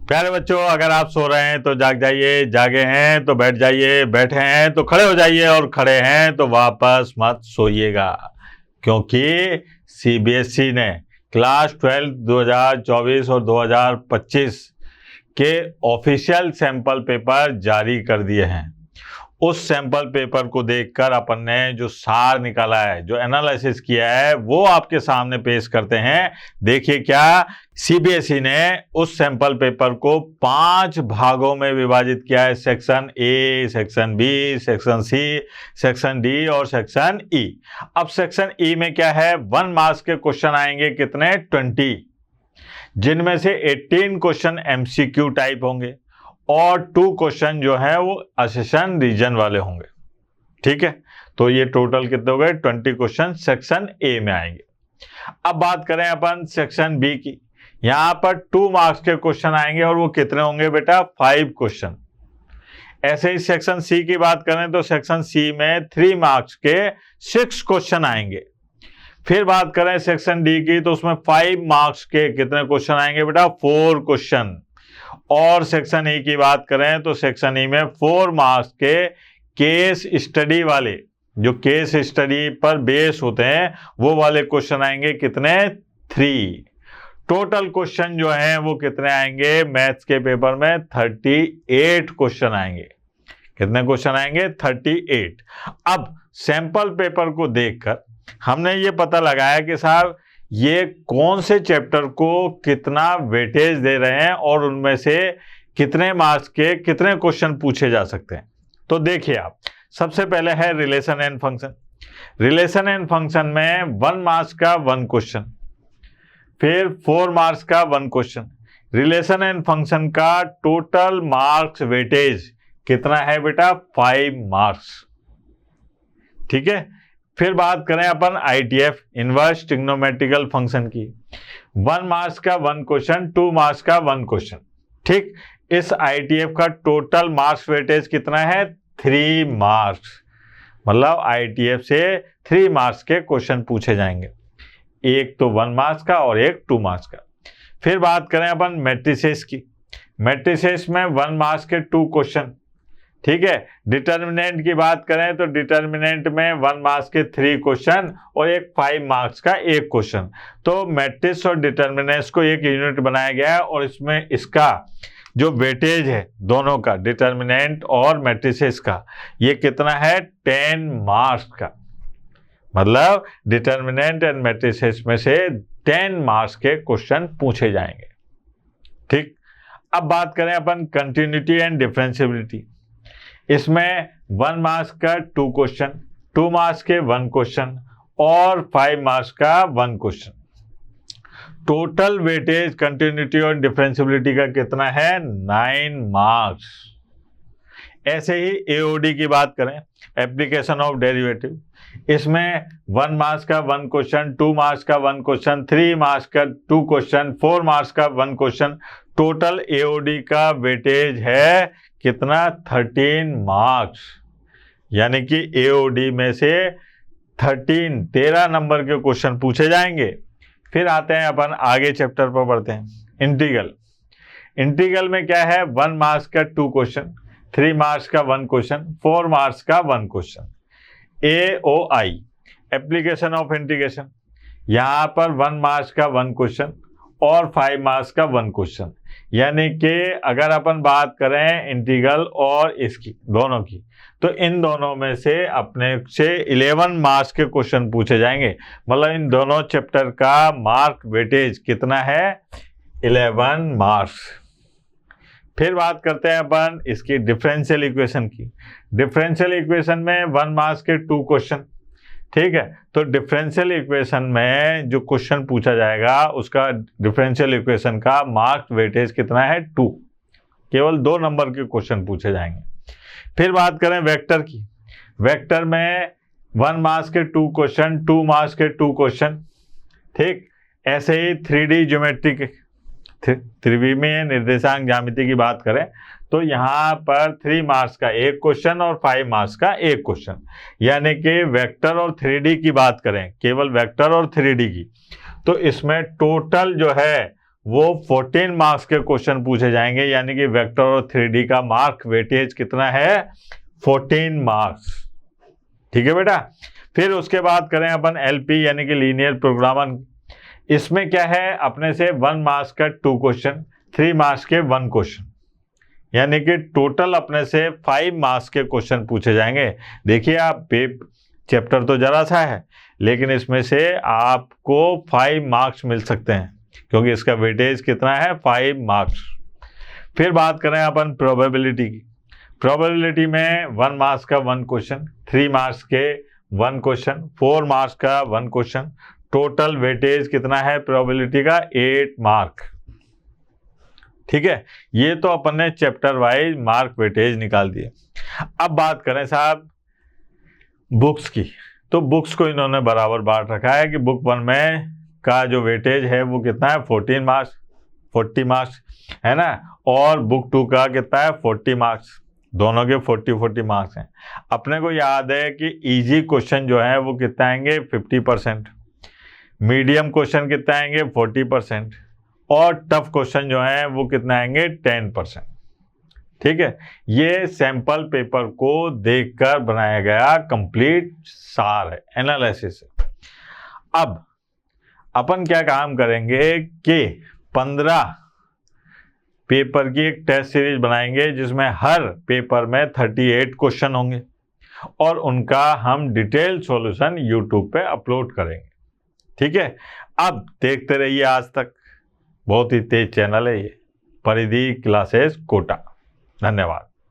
प्यारे बच्चों, अगर आप सो रहे हैं तो जाग जाइए, जागे हैं तो बैठ जाइए, बैठे हैं तो खड़े हो जाइए और खड़े हैं तो वापस मत सोइएगा, क्योंकि सीबीएसई ने क्लास 12 2024 और 2025 के ऑफिशियल सैंपल पेपर जारी कर दिए हैं। उस सैंपल पेपर को देखकर अपन ने जो सार निकाला है, जो एनालिसिस किया है, वो आपके सामने पेश करते हैं। देखिए क्या सीबीएसई ने उस सैंपल पेपर को 5 भागों में विभाजित किया है। Section A, section B, section C, section D और सेक्शन ई। अब सेक्शन ई में क्या है, 1 मार्क्स के क्वेश्चन आएंगे, कितने, 20, जिनमें से 18 क्वेश्चन एमसीक्यू टाइप होंगे और 2 क्वेश्चन जो है वो असेशन रीजन वाले होंगे। ठीक है, तो ये टोटल कितने हो गए, 20 क्वेश्चन सेक्शन ए में आएंगे। अब बात करें अपन सेक्शन बी की, यहां पर 2 मार्क्स के क्वेश्चन आएंगे और वो कितने होंगे बेटा, 5 क्वेश्चन। ऐसे ही सेक्शन सी की बात करें तो सेक्शन सी में 3 मार्क्स के 6 क्वेश्चन आएंगे। फिर बात करें सेक्शन डी की तो उसमें 5 मार्क्स के कितने क्वेश्चन आएंगे बेटा, 4 क्वेश्चन। और सेक्शन ई की बात करें तो सेक्शन ई में 4 मार्क्स के केस स्टडी वाले, जो केस स्टडी पर बेस होते हैं, वो वाले क्वेश्चन आएंगे, कितने, 3। टोटल क्वेश्चन जो हैं वो कितने आएंगे, मैथ्स के पेपर में 38 क्वेश्चन आएंगे। कितने क्वेश्चन आएंगे, 38। अब सैंपल पेपर को देखकर हमने ये पता लगाया कि साहब ये कौन से चैप्टर को कितना वेटेज दे रहे हैं और उनमें से कितने मार्क्स के कितने क्वेश्चन पूछे जा सकते हैं। तो देखिए आप, सबसे पहले है relation and function. Relation and function में 1 मार्क्स का 1 क्वेश्चन, फिर 4 मार्क्स का 1 क्वेश्चन। रिलेशन एंड फंक्शन का टोटल मार्क्स वेटेज कितना है बेटा, 5 मार्क्स। ठीक है, फिर बात करें अपन आईटीएफ, इनवर्स ट्रिग्नोमेट्रिकल फंक्शन की, 1 मार्क्स का 1 क्वेश्चन, 2 मार्क्स का 1 क्वेश्चन। ठीक, इस आईटीएफ का टोटल मार्क्स वेटेज कितना है, 3 मार्क्स। मतलब आईटीएफ से 3 मार्क्स के क्वेश्चन पूछे जाएंगे, एक तो 1 मार्क्स का और एक 2 मार्क्स का। फिर बात करें अपन मैट्रिसेस की, मैट्रिसेस में 1 मार्क्स के 2 क्वेश्चन। ठीक है, डिटर्मिनेंट की बात करें तो डिटर्मिनेंट में 1 मार्क्स के 3 क्वेश्चन और एक 5 मार्क्स का 1 क्वेश्चन। तो मैट्रिक्स और डिटर्मिनेंट्स को एक यूनिट बनाया गया है और इसमें इसका जो वेटेज है दोनों का, डिटर्मिनेंट और मैट्रिसेस का, ये कितना है, 10 मार्क्स का। मतलब डिटर्मिनेंट एंड मैट्रिसेस में से 10 मार्क्स के क्वेश्चन पूछे जाएंगे। ठीक, अब बात करें अपन कंटिन्यूटी एंड डिफरेंशिएबिलिटी। इसमें 1 मार्क्स का 2 क्वेश्चन, 2 मार्क्स के 1 क्वेश्चन और 5 मार्क्स का 1 क्वेश्चन। टोटल वेटेज कंटिन्यूटी और डिफरेंशिएबिलिटी का कितना है, 9 मार्क्स। ऐसे ही एओडी की बात करें, एप्लीकेशन ऑफ डेरिवेटिव, इसमें 1 मार्क्स का 1 क्वेश्चन, 2 मार्क्स का 1 क्वेश्चन, 3 मार्क्स का 2 क्वेश्चन, 4 मार्क्स का 1 क्वेश्चन। टोटल एओडी का वेटेज है कितना, 13 मार्क्स। यानी कि एओडी में से 13 नंबर के क्वेश्चन पूछे जाएंगे। फिर आते हैं अपन आगे चैप्टर पर बढ़ते हैं, इंटीग्रल। इंटीग्रल में क्या है, 1 मार्क्स का 2 क्वेश्चन, 3 मार्क्स का 1 क्वेश्चन, 4 मार्क्स का 1 question. AOI, application of integration, यहाँ पर 1 मार्क्स का 1 क्वेश्चन और 5 मार्क्स का 1 क्वेश्चन। यानी कि अगर अपन बात करें इंटीग्रल और इसकी दोनों की, तो इन दोनों में से अपने से 11 मार्क्स के क्वेश्चन पूछे जाएंगे। मतलब इन दोनों चैप्टर का मार्क वेटेज कितना है, 11 मार्क्स। फिर बात करते हैं अपन इसकी डिफरेंशियल इक्वेशन की। डिफरेंशियल इक्वेशन में 1 मार्क्स के 2 क्वेश्चन। ठीक है, तो डिफरेंशियल इक्वेशन में जो क्वेश्चन पूछा जाएगा उसका डिफरेंशियल इक्वेशन का मार्क वेटेज कितना है, 2। केवल 2 नंबर के क्वेश्चन पूछे जाएंगे। फिर बात करें वेक्टर की, वेक्टर में 1 मार्क्स के 2 क्वेश्चन, 2 मार्क्स के 2 क्वेश्चन। ठीक, ऐसे ही 3D ज्योमेट्री के, त्रिविमीय निर्देशांक ज्यामिति की बात करें तो यहाँ पर 3 मार्क्स का 1 क्वेश्चन और 5 मार्क्स का 1 क्वेश्चन। यानी कि वेक्टर और 3D की बात करें, केवल वेक्टर और 3D की, तो इसमें टोटल जो है वो 14 मार्क्स के क्वेश्चन पूछे जाएंगे, यानी कि वेक्टर और 3D का मार्क वेटेज कितना है, 14 मार्क्स। ठीक है बेटा। फिर उसके बाद करें अपन LP यानी कि लीनियर प्रोग्रामर। इसमें क्या है, अपने से 1 मार्क्स का 2 क्वेश्चन, 3 मार्क्स के 1 क्वेश्चन, यानी कि टोटल अपने से 5 मार्क्स के क्वेश्चन पूछे जाएंगे। देखिए आप, चैप्टर तो जरा सा है, लेकिन इसमें से आपको 5 मार्क्स मिल सकते हैं, क्योंकि इसका वेटेज कितना है, 5 मार्क्स। फिर बात करें अपन प्रोबेबिलिटी की। प्रोबेबिलिटी में 1 मार्क्स का 1 क्वेश्चन, 3 मार्क्स के 1 क्वेश्चन, 4 मार्क्स का 1 क्वेश्चन, टोटल वेटेज कितना है प्रोबेबिलिटी का, 8 मार्क। ठीक है, ये तो अपन ने चैप्टर वाइज मार्क वेटेज निकाल दिए। अब बात करें साहब बुक्स की, तो बुक्स को इन्होंने बराबर बांट रखा है कि बुक 1 में का जो वेटेज है वो कितना है, 14 मार्क्स, 40 मार्क्स है ना, और बुक 2 का कितना है, 40 मार्क्स। दोनों के 40 मार्क्स हैं। अपने को याद है कि इजी क्वेश्चन जो है वो कितना आएंगे, 50%, मीडियम क्वेश्चन कितना आएंगे, 40%, और टफ क्वेश्चन जो है वो कितना आएंगे, 10%। ठीक है, ये सैंपल पेपर को देखकर बनाया गया कंप्लीट सार है, एनालिसिस है। अब अपन क्या काम करेंगे कि 15 पेपर की एक टेस्ट सीरीज बनाएंगे, जिसमें हर पेपर में 38 क्वेश्चन होंगे, और उनका हम डिटेल सॉल्यूशन यूट्यूब पे अपलोड करेंगे। ठीक है, अब देखते रहिए आज तक, बहुत ही तेज चैनल है ये, परिधि क्लासेस कोटा। धन्यवाद।